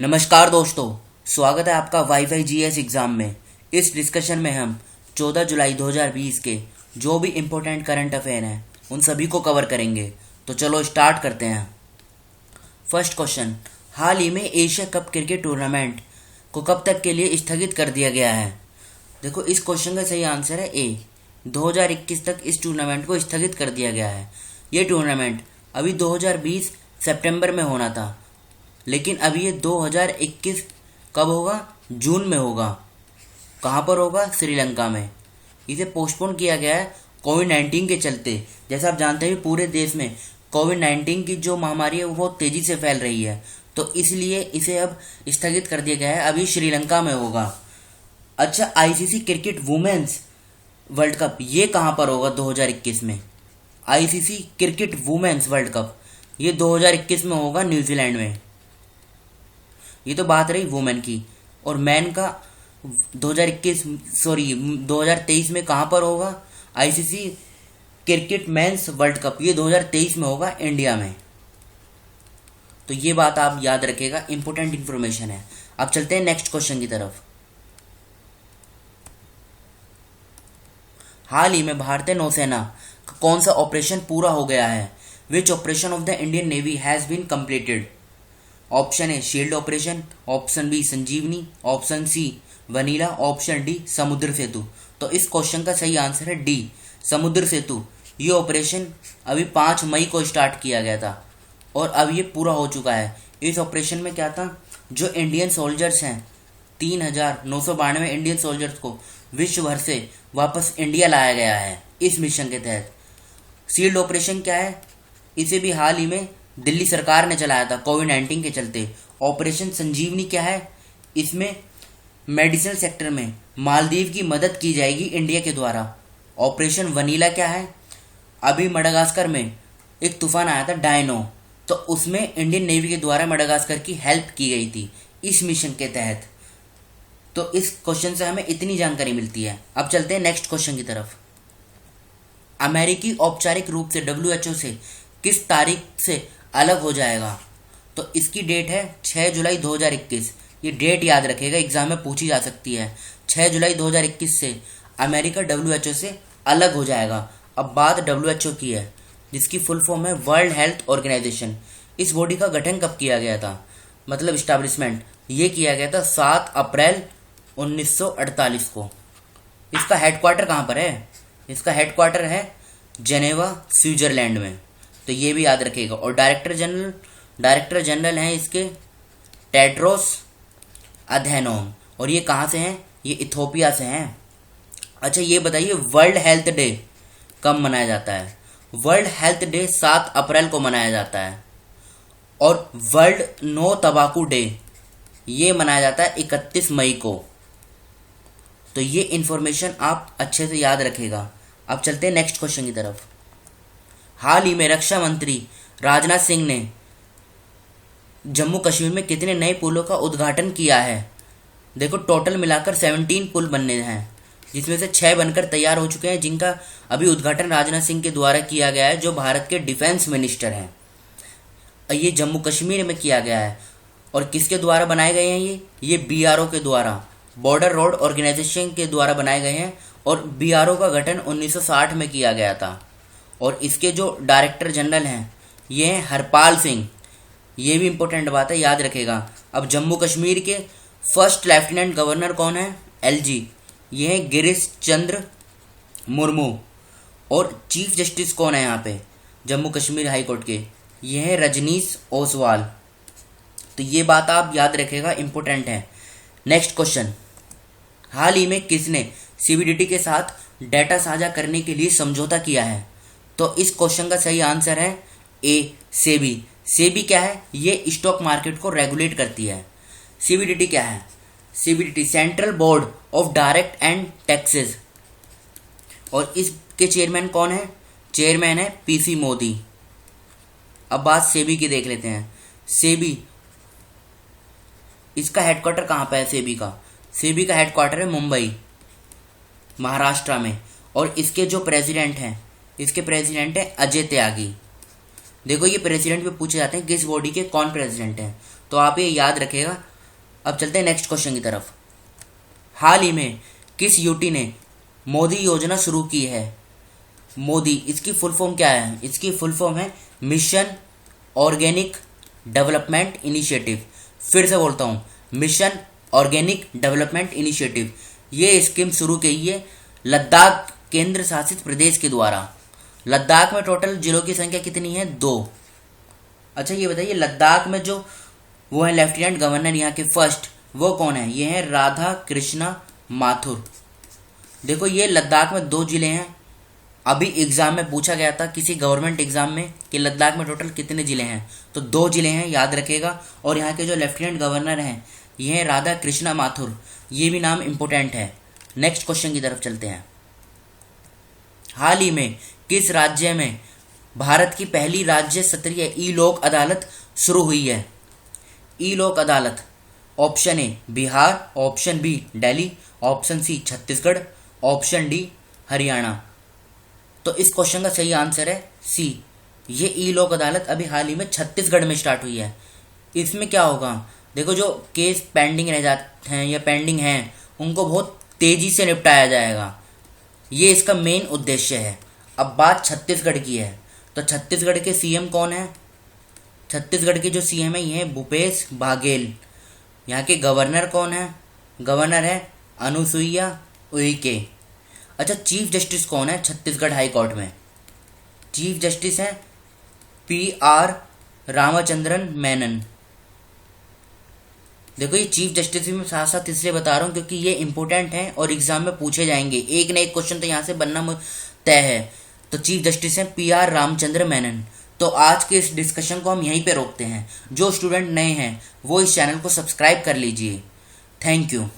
नमस्कार दोस्तों, स्वागत है आपका वाईफाई जीएस एग्ज़ाम में। इस डिस्कशन में हम 14 जुलाई 2020 के जो भी इम्पोर्टेंट करंट अफेयर हैं उन सभी को कवर करेंगे। तो चलो स्टार्ट करते हैं। फर्स्ट क्वेश्चन, हाल ही में एशिया कप क्रिकेट टूर्नामेंट को कब तक के लिए स्थगित कर दिया गया है? देखो, इस क्वेश्चन का सही आंसर है ए। 2021 तक इस टूर्नामेंट को स्थगित कर दिया गया है। ये टूर्नामेंट अभी 2020 सितंबर में होना था, लेकिन अभी ये 2021 कब होगा? जून में होगा। कहाँ पर होगा? श्रीलंका में। इसे पोस्टपोन किया गया है कोविड-19 के चलते। जैसा आप जानते हैं पूरे देश में कोविड-19 की जो महामारी है वो तेज़ी से फैल रही है, तो इसलिए इसे अब स्थगित कर दिया गया है। अभी श्रीलंका में होगा। अच्छा, ICC cricket women's world cup ये कहाँ पर होगा 2021 में? ICC cricket women's world cup ये 2021 में होगा न्यूजीलैंड में। ये तो बात रही वुमेन की। और मैन का 2023 में कहाँ पर होगा? ICC cricket mains world cup ये 2023 में होगा इंडिया में। तो ये बात आप याद रखिएगा, इंपॉर्टेंट इंफॉर्मेशन है। अब चलते हैं नेक्स्ट क्वेश्चन की तरफ। हाल ही में भारतीय नौसेना का कौन सा ऑपरेशन पूरा हो गया है? Which operation of the Indian navy has been completed? Option A shield operation, option B Sanjeevani, option C vanilla, option D Samudra Setu. तो इस क्वेश्चन का सही आंसर है डी, समुद्र सेतु। ये ऑपरेशन अभी 5 मई को स्टार्ट किया गया था और अब ये पूरा हो चुका है। इस ऑपरेशन में क्या था? जो इंडियन सोल्जर्स हैं, 3,992 इंडियन सोल्जर्स को विश्व भर से वापस इंडिया लाया गया है इस मिशन के तहत। शील्ड ऑपरेशन क्या है? इसे भी हाल ही में दिल्ली सरकार ने चलाया था कोविड-19 के चलते। ऑपरेशन संजीवनी क्या है? इसमें मेडिसिन सेक्टर में मालदीव की मदद की जाएगी इंडिया के द्वारा। ऑपरेशन वनीला क्या है? अभी मडागास्कर में एक तूफान आया था डायनो, तो उसमें इंडियन नेवी के द्वारा मडागास्कर की हेल्प की गई थी इस मिशन के तहत। तो इस क्वेश्चन से हमें इतनी जानकारी मिलती है। अब चलते हैं नेक्स्ट क्वेश्चन की तरफ। अमेरिकी औपचारिक रूप से डब्ल्यूएचओ से किस तारीख से अलग हो जाएगा? तो इसकी डेट है 6 जुलाई 2021। ये डेट याद रखेगा, एग्जाम में पूछी जा सकती है। 6 जुलाई 2021 से अमेरिका डब्ल्यूएचओ से अलग हो जाएगा। अब बात डब्ल्यूएचओ की है, जिसकी फुल फॉर्म है वर्ल्ड हेल्थ ऑर्गेनाइजेशन। इस बॉडी का गठन कब किया गया था? मतलब इस्टेब्लिशमेंट ये किया गया था 7 अप्रैल 1948 को। इसका हेडक्वार्टर कहाँ पर है? इसका हेडक्वार्टर है जेनेवा, स्विट्जरलैंड में। तो ये भी याद रखिएगा। और डायरेक्टर जनरल हैं इसके टेड्रोस अधैनोम। और ये कहाँ से हैं? ये इथोपिया से हैं। अच्छा, ये बताइए वर्ल्ड हेल्थ डे कब मनाया जाता है? वर्ल्ड हेल्थ डे 7 अप्रैल को मनाया जाता है। और वर्ल्ड नो तंबाकू डे ये मनाया जाता है 31 मई को। तो ये इन्फॉर्मेशन आप अच्छे से याद रखेगा। अब चलते हैं नेक्स्ट क्वेश्चन की तरफ। हाल ही में रक्षा मंत्री राजनाथ सिंह ने जम्मू कश्मीर में कितने नए पुलों का उद्घाटन किया है? देखो, टोटल मिलाकर 17 पुल बनने हैं, जिसमें से 6 बनकर तैयार हो चुके हैं, जिनका अभी उद्घाटन राजनाथ सिंह के द्वारा किया गया है, जो भारत के डिफेंस मिनिस्टर हैं। ये जम्मू कश्मीर में किया गया है। और किसके द्वारा बनाए गए हैं? ये बीआरओ के द्वारा, बॉर्डर रोड ऑर्गेनाइजेशन के द्वारा बनाए गए हैं। और बीआरओ का गठन 1960 में किया गया था। और इसके जो डायरेक्टर जनरल हैं ये हैं हरपाल सिंह। ये भी इम्पोर्टेंट बात है, याद रखेगा। अब जम्मू कश्मीर के फर्स्ट लेफ्टिनेंट गवर्नर कौन है? एलजी। ये हैं गिरीश चंद्र मुर्मू। और चीफ जस्टिस कौन है यहाँ पे जम्मू कश्मीर हाई कोर्ट के? ये हैं रजनीश ओसवाल। तो ये बात आप याद रखेगा, इम्पोर्टेंट है। नेक्स्ट क्वेश्चन, हाल ही में किसने सीबीडीटी के साथ डेटा साझा करने के लिए समझौता किया है? तो इस क्वेश्चन का सही आंसर है ए, सेबी। सेबी क्या है? ये स्टॉक मार्केट को रेगुलेट करती है। सीबीडीटी क्या है? CBDT central board of direct and taxes. और इसके चेयरमैन कौन है? चेयरमैन है पीसी मोदी। अब बात सेबी की देख लेते हैं। सेबी, इसका हेडक्वार्टर कहाँ पे है? सेबी का हेडक्वार्टर है मुंबई, महाराष्ट्र में। और इसके जो प्रेसिडेंट हैं, इसके प्रेसिडेंट है अजय त्यागी। देखो, ये प्रेसिडेंट पे पूछे जाते हैं किस बॉडी के कौन प्रेसिडेंट हैं, तो आप ये याद रखिएगा अब चलते हैं नेक्स्ट क्वेश्चन की तरफ। हाल ही में किस यूटी ने मोदी योजना शुरू की है? मोदी, इसकी फुल फॉर्म क्या है? इसकी फुल फॉर्म है मिशन ऑर्गेनिक डेवलपमेंट इनिशिएटिव। फिर से बोलता हूँ, मिशन ऑर्गेनिक डेवलपमेंट इनिशिएटिव। ये स्कीम शुरू की है लद्दाख केंद्र शासित प्रदेश के द्वारा। लद्दाख में टोटल जिलों की संख्या कितनी है? 2। अच्छा ये बताइए, लद्दाख में जो वो है लेफ्टिनेंट गवर्नर यहाँ के फर्स्ट, वो कौन है? ये है राधा कृष्णा माथुर। देखो ये लद्दाख में 2 जिले हैं। अभी एग्जाम में पूछा गया था किसी गवर्नमेंट एग्जाम में कि लद्दाख में टोटल कितने जिले हैं, तो 2 जिले हैं, याद रखेगा। और यहाँ के जो लेफ्टिनेंट गवर्नर हैं ये हैं राधा कृष्णा माथुर। ये भी नाम इम्पोर्टेंट है। नेक्स्ट क्वेश्चन की तरफ चलते हैं। हाल ही में किस राज्य में भारत की पहली राज्य स्तरीय ई लोक अदालत शुरू हुई है? E Lok Adalat, option A Bihar, option B Delhi, option C Chhattisgarh, option D Haryana. तो इस क्वेश्चन का सही आंसर है सी। ये ई लोक अदालत अभी हाल ही में छत्तीसगढ़ में स्टार्ट हुई है। इसमें क्या होगा, देखो जो केस पेंडिंग रह जाते हैं या पेंडिंग हैं उनको बहुत तेजी से निपटाया जाएगा। ये इसका मेन उद्देश्य है। अब बात छत्तीसगढ़ की है, तो छत्तीसगढ़ के सीएम कौन है? छत्तीसगढ़ के जो सीएम है ये है भूपेश बाघेल। यहाँ के गवर्नर कौन है? गवर्नर है अनुसुईया उइके। अच्छा, चीफ जस्टिस कौन है छत्तीसगढ़ हाई कोर्ट में? चीफ जस्टिस है PR रामचंद्रन मेनन। देखो ये चीफ जस्टिस भी मैं साथ साथ इसलिए बता रहा हूँ क्योंकि ये इंपॉर्टेंट है और एग्जाम में पूछे जाएंगे। एक ना एक क्वेश्चन तो यहाँ से बनना तय है। तो चीफ जस्टिस है PR रामचंद्र मेनन। तो आज के इस डिस्कशन को हम यहीं पे रोकते हैं। जो स्टूडेंट नए हैं वो इस चैनल को सब्सक्राइब कर लीजिए। Thank you.